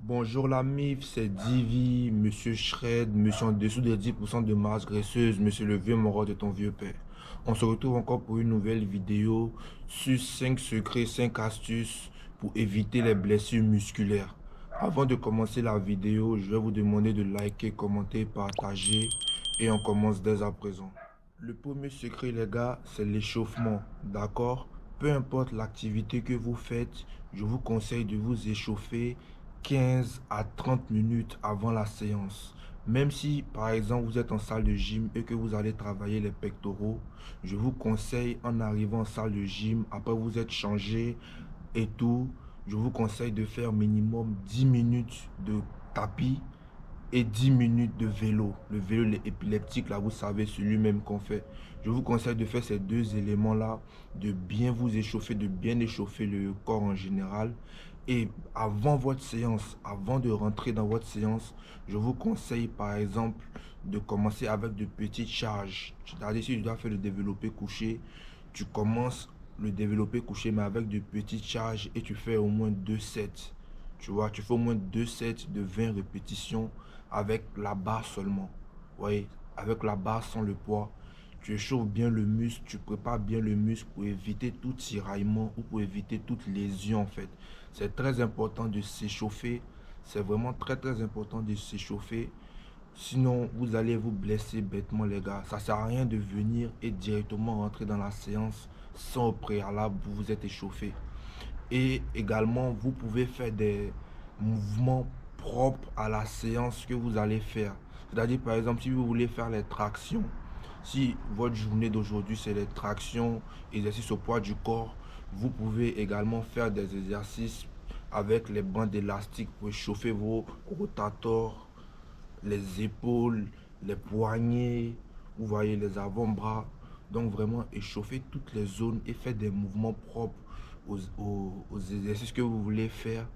Bonjour la MIF, c'est Divi, Monsieur Shred, Monsieur en dessous des 10% de masse graisseuse, Monsieur le vieux mort de ton vieux père. On se retrouve encore pour une nouvelle vidéo sur 5 secrets, 5 astuces pour éviter les blessures musculaires. Avant de commencer la vidéo, je vais vous demander de liker, commenter, partager et on commence dès à présent. Le premier secret les gars, c'est l'échauffement, d'accord? Peu importe l'activité que vous faites, je vous conseille de vous échauffer 15 à 30 minutes avant la séance. Même si, par exemple, vous êtes en salle de gym et que vous allez travailler les pectoraux, je vous conseille en arrivant en salle de gym, après vous êtes changé et tout, je vous conseille de faire minimum 10 minutes de tapis et 10 minutes de vélo. Le vélo épileptique, là, vous savez, celui-même qu'on fait. Je vous conseille de faire ces deux éléments-là, de bien vous échauffer, de bien échauffer le corps en général. Et avant votre séance, avant de rentrer dans votre séance, je vous conseille par exemple de commencer avec de petites charges. C'est-à-dire si tu dois faire le développé couché, tu commences le développé couché mais avec de petites charges et tu fais au moins 2 sets. Tu vois, tu fais au moins 2 sets de 20 répétitions avec la barre seulement. Oui, avec la barre sans le poids. Tu échauffes bien le muscle, tu prépares bien le muscle pour éviter tout tiraillement ou pour éviter toute lésion en fait. C'est très important de s'échauffer. C'est vraiment très important de s'échauffer. Sinon, vous allez vous blesser bêtement les gars. Ça sert à rien de venir et directement rentrer dans la séance sans au préalable vous vous êtes échauffé. Et également, vous pouvez faire des mouvements propres à la séance que vous allez faire. C'est-à-dire, par exemple, si vous voulez faire les tractions, si votre journée d'aujourd'hui, c'est les tractions, exercices au poids du corps, vous pouvez également faire des exercices avec les bandes élastiques pour chauffer vos rotators, les épaules, les poignets, vous voyez les avant-bras. Donc vraiment échauffer toutes les zones et faire des mouvements propres aux exercices que vous voulez faire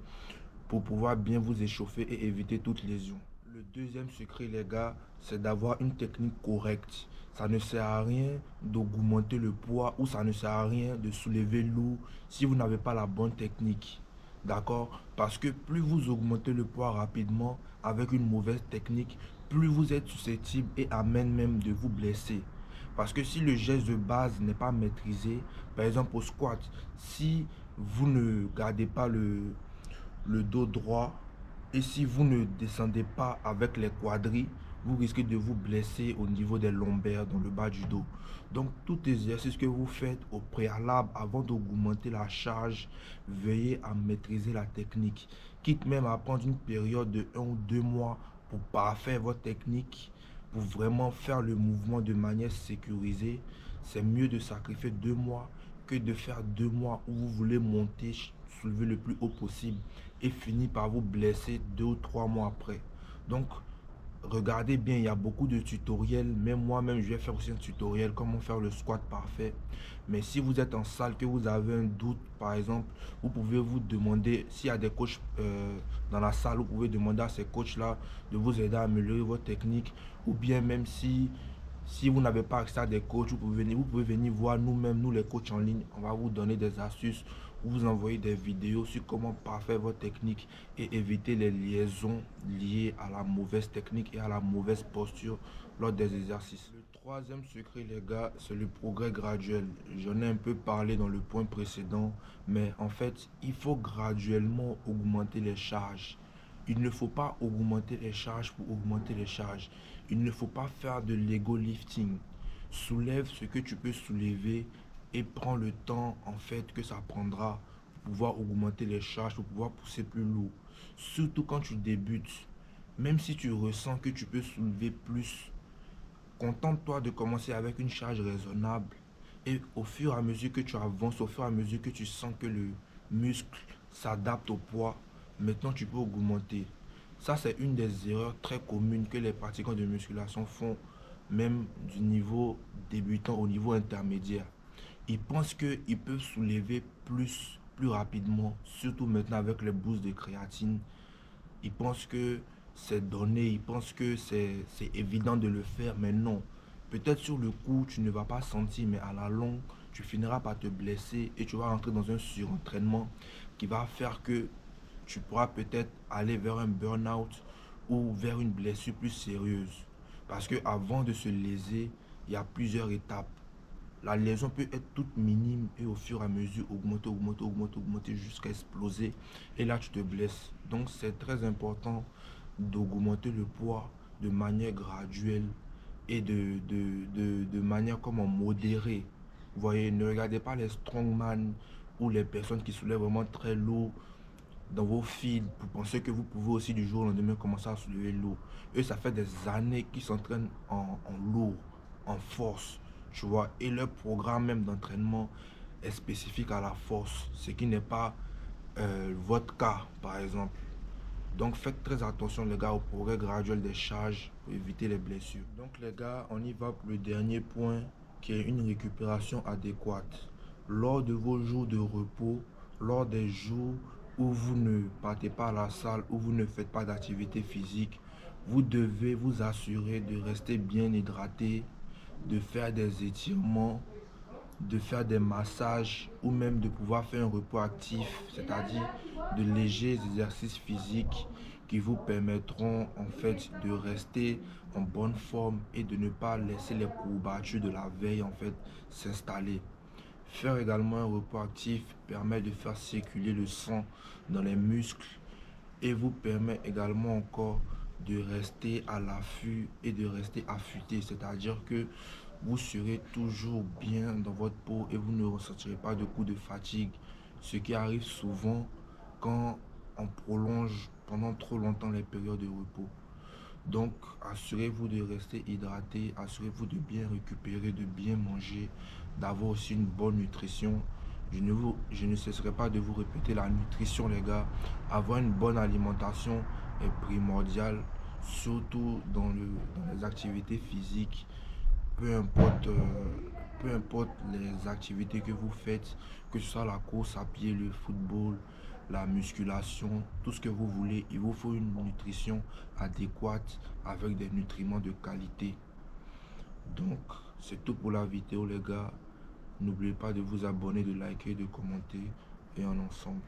pour pouvoir bien vous échauffer et éviter toute lésion. Le deuxième secret les gars, c'est d'avoir une technique correcte. Ça ne sert à rien d'augmenter le poids ou ça ne sert à rien de soulever lourd si vous n'avez pas la bonne technique. D'accord? Parce que plus vous augmentez le poids rapidement avec une mauvaise technique, plus vous êtes susceptible et amène même de vous blesser. Parce que si le geste de base n'est pas maîtrisé, par exemple au squat, si vous ne gardez pas le dos droit et si vous ne descendez pas avec les quadris, vous risquez de vous blesser au niveau des lombaires, dans le bas du dos. Donc, tout exercice que vous faites au préalable, avant d'augmenter la charge, veuillez à maîtriser la technique. Quitte même à prendre une période de 1 ou 2 mois pour parfaire votre technique, pour vraiment faire le mouvement de manière sécurisée. C'est mieux de sacrifier 2 mois que de faire 2 mois où vous voulez monter, soulever le plus haut possible et finir par vous blesser 2 ou 3 mois après. Donc, regardez bien, il y a beaucoup de tutoriels. Même moi-même, je vais faire aussi un tutoriel comment faire le squat parfait. Mais si vous êtes en salle, que vous avez un doute, par exemple, vous pouvez vous demander, s'il y a des coachs dans la salle, vous pouvez demander à ces coachs-là de vous aider à améliorer votre technique. Ou bien même si vous n'avez pas accès à des coachs, vous pouvez venir voir nous-mêmes, nous les coachs en ligne. On va vous donner des astuces, vous envoyer des vidéos sur comment parfaire votre technique et éviter les liaisons liées à la mauvaise technique et à la mauvaise posture lors des exercices. Le troisième secret, les gars, c'est le progrès graduel. J'en ai un peu parlé dans le point précédent, mais en fait, il faut graduellement augmenter les charges. Il ne faut pas augmenter les charges pour augmenter les charges. Il ne faut pas faire de l'ego lifting. Soulève ce que tu peux soulever et prends le temps en fait que ça prendra pour pouvoir augmenter les charges, pour pouvoir pousser plus lourd. Surtout quand tu débutes. Même si tu ressens que tu peux soulever plus, contente-toi de commencer avec une charge raisonnable. Et au fur et à mesure que tu avances, au fur et à mesure que tu sens que le muscle s'adapte au poids, maintenant tu peux augmenter. Ça, c'est une des erreurs très communes que les pratiquants de musculation font, même du niveau débutant au niveau intermédiaire. Ils pensent qu'ils peuvent soulever plus rapidement, surtout maintenant avec les boosts de créatine. Ils pensent que c'est donné, ils pensent que c'est évident de le faire, mais non. Peut-être sur le coup, tu ne vas pas sentir, mais à la longue, tu finiras par te blesser et tu vas rentrer dans un surentraînement qui va faire que tu pourras peut-être aller vers un burn-out ou vers une blessure plus sérieuse. Parce que avant de se léser, il y a plusieurs étapes. La lésion peut être toute minime et au fur et à mesure augmenter, augmenter, augmenter, augmenter jusqu'à exploser. Et là, tu te blesses. Donc, c'est très important d'augmenter le poids de manière graduelle et de manière comme modérée. Vous voyez, ne regardez pas les strongman ou les personnes qui soulèvent vraiment très lourd dans vos feeds pour penser que vous pouvez aussi du jour au lendemain commencer à soulever lourd. Eux, ça fait des années qu'ils s'entraînent en lourd, en force, tu vois. Et leur programme même d'entraînement est spécifique à la force, ce qui n'est pas votre cas, par exemple. Donc faites très attention les gars au progrès graduel des charges pour éviter les blessures. Donc les gars, on y va pour le dernier point qui est une récupération adéquate. Lors de vos jours de repos, lors des jours où vous ne partez pas à la salle, où vous ne faites pas d'activité physique, vous devez vous assurer de rester bien hydraté, de faire des étirements, de faire des massages ou même de pouvoir faire un repos actif, c'est-à-dire de légers exercices physiques qui vous permettront en fait de rester en bonne forme et de ne pas laisser les courbatures de la veille en fait s'installer. Faire également un repos actif permet de faire circuler le sang dans les muscles et vous permet également encore de rester à l'affût et de rester affûté, c'est-à-dire que vous serez toujours bien dans votre peau et vous ne ressentirez pas de coups de fatigue, ce qui arrive souvent quand on prolonge pendant trop longtemps les périodes de repos. Donc, assurez-vous de rester hydraté, assurez-vous de bien récupérer, de bien manger, d'avoir aussi une bonne nutrition. Je ne cesserai pas de vous répéter la nutrition, les gars. Avoir une bonne alimentation est primordial, surtout dans les activités physiques. Peu importe, peu importe les activités que vous faites, que ce soit la course à pied, le football, la musculation, tout ce que vous voulez, il vous faut une nutrition adéquate avec des nutriments de qualité. Donc, c'est tout pour la vidéo, les gars. N'oubliez pas de vous abonner, de liker, de commenter et en ensemble.